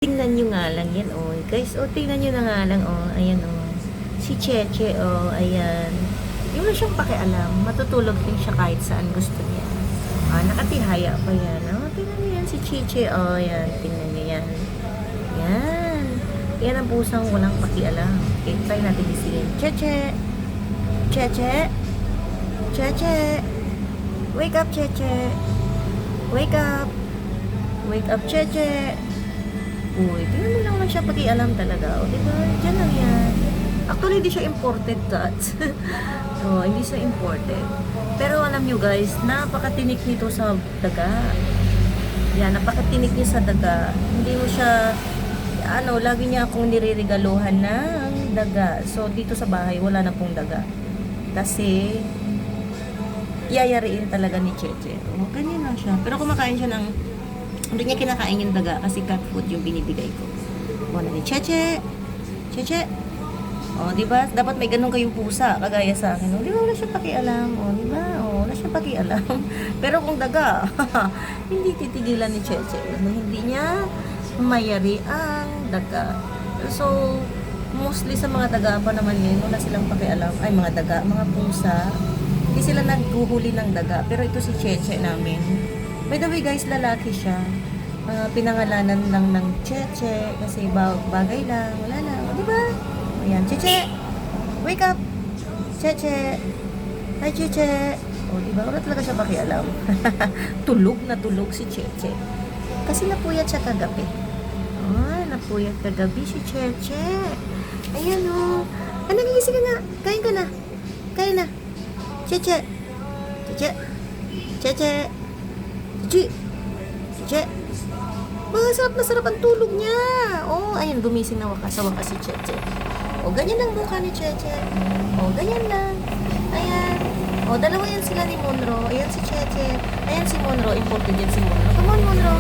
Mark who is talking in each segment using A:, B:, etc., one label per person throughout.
A: Tingnan nyo nga lang yan, oh. Guys, oh, tingnan nyo na nga lang, oh. Ayan, oh. Si Cheche, oh, ayan. Yung wala siyang pakialam. Matutulog din siya kahit saan gusto niya. Ah, nakatihaya pa yan, oh. Tingnan nyo yan, si Cheche, oh. Ayan, tingnan nyo yan. Yan. Yan ang pusang walang pakialam. Okay, try natin isingin. Cheche! Cheche! Cheche! Wake up, Cheche! Wake up! Wake up, Cheche! Uy, tingnan mo lang siya pakialam talaga. O, diba? Diyan lang yan. Actually, hindi siya imported cats. So, hindi siya imported. Pero alam nyo guys, napakatinik nito sa daga. Yan, napakatinik niya sa daga. Hindi mo siya, lagi niya akong niriregaluhan ng daga. So, dito sa bahay, wala na pong daga. Kasi, yayariin talaga ni Cheche. O, ganyan lang siya. Pero kumakain siya ng hindi niya kinakain yung daga kasi cat food yung binibigay ko. Wala ni Cheche. Cheche. O, di ba? Dapat may ganun kayong pusa kagaya sa akin. O, di ba? Wala siya pakialam. O, di ba? O, wala siya pakialam. Pero kung daga, hindi titigilan ni Cheche. Hindi niya mayari ang daga. So, mostly sa mga daga pa naman yun, wala silang pakialam. Ay, mga daga, mga pusa. Hindi sila naghuhuli ng daga. Pero ito si Cheche namin. By the way guys, lalaki siya. Pinangalanan lang ng Cheche kasi bagay lang, wala lang, di ba? Ayan, Cheche, wake up, Cheche, hi Cheche. O, di ba? Wala talaga siya pakialam. Tulog na tulog si Cheche. Kasi napuyat siya kagabi. Oh, napuyat kagabi si Cheche. Ayan o. Nagigising ka nga. Kain ka na. Kain na. Cheche. Cheche. Cheche. Cheche. Cheche. Masarap na sarap ang tulog niya. Oh, ayun, gumising na sa wakas si Cheche. Oh, ganyan lang mukha ni Cheche. Oh, ganyan lang. Ayan. Oh, dalawa yan sila ni Monro. Ayan si Cheche. Ayan si Monro. Important yan si Monro. Come on, Monro.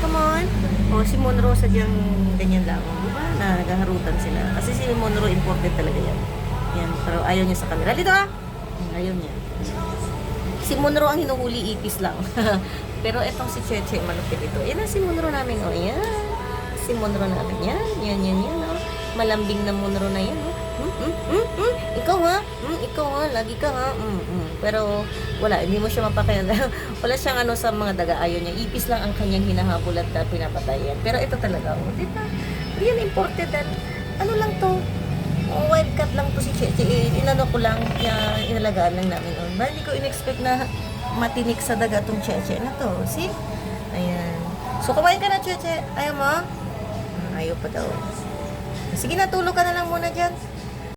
A: Come on. Oh, si Monro sadyang ganyan lang. Diba? Na naghaharutan sila. Kasi si Monro important talaga yan. Yan. Pero ayaw niya sa camera. Dito ah! Ayaw niya. Si Monro ang hinuhuli, ipis lang. Pero etong si Cheche, malupit ito. Yan ang si Monro namin, oh. Yan. Si Monro namin. Yan. Yan, oh. Malambing na Monro na yan, oh. Ikaw ha? Ikaw ha? Lagi ka ha? Pero wala, hindi mo siya mapakailan. Wala siyang sa mga daga. Ayaw niya. Ipis lang ang kanyang hinahabol at pinapatayan. Pero ito talaga, oh. Diba? Yan important. Ano lang to? Oh, wildcat lang to si Cheche. Inano ko lang, inalagaan lang namin. Oh. Hindi ko in-expect na matinik sa daga tong Cheche na to. See? Ayan. So, kumain ka na, Cheche. Ayaw mo? Ayaw pa daw. Sige na, tulog ka na lang muna dyan.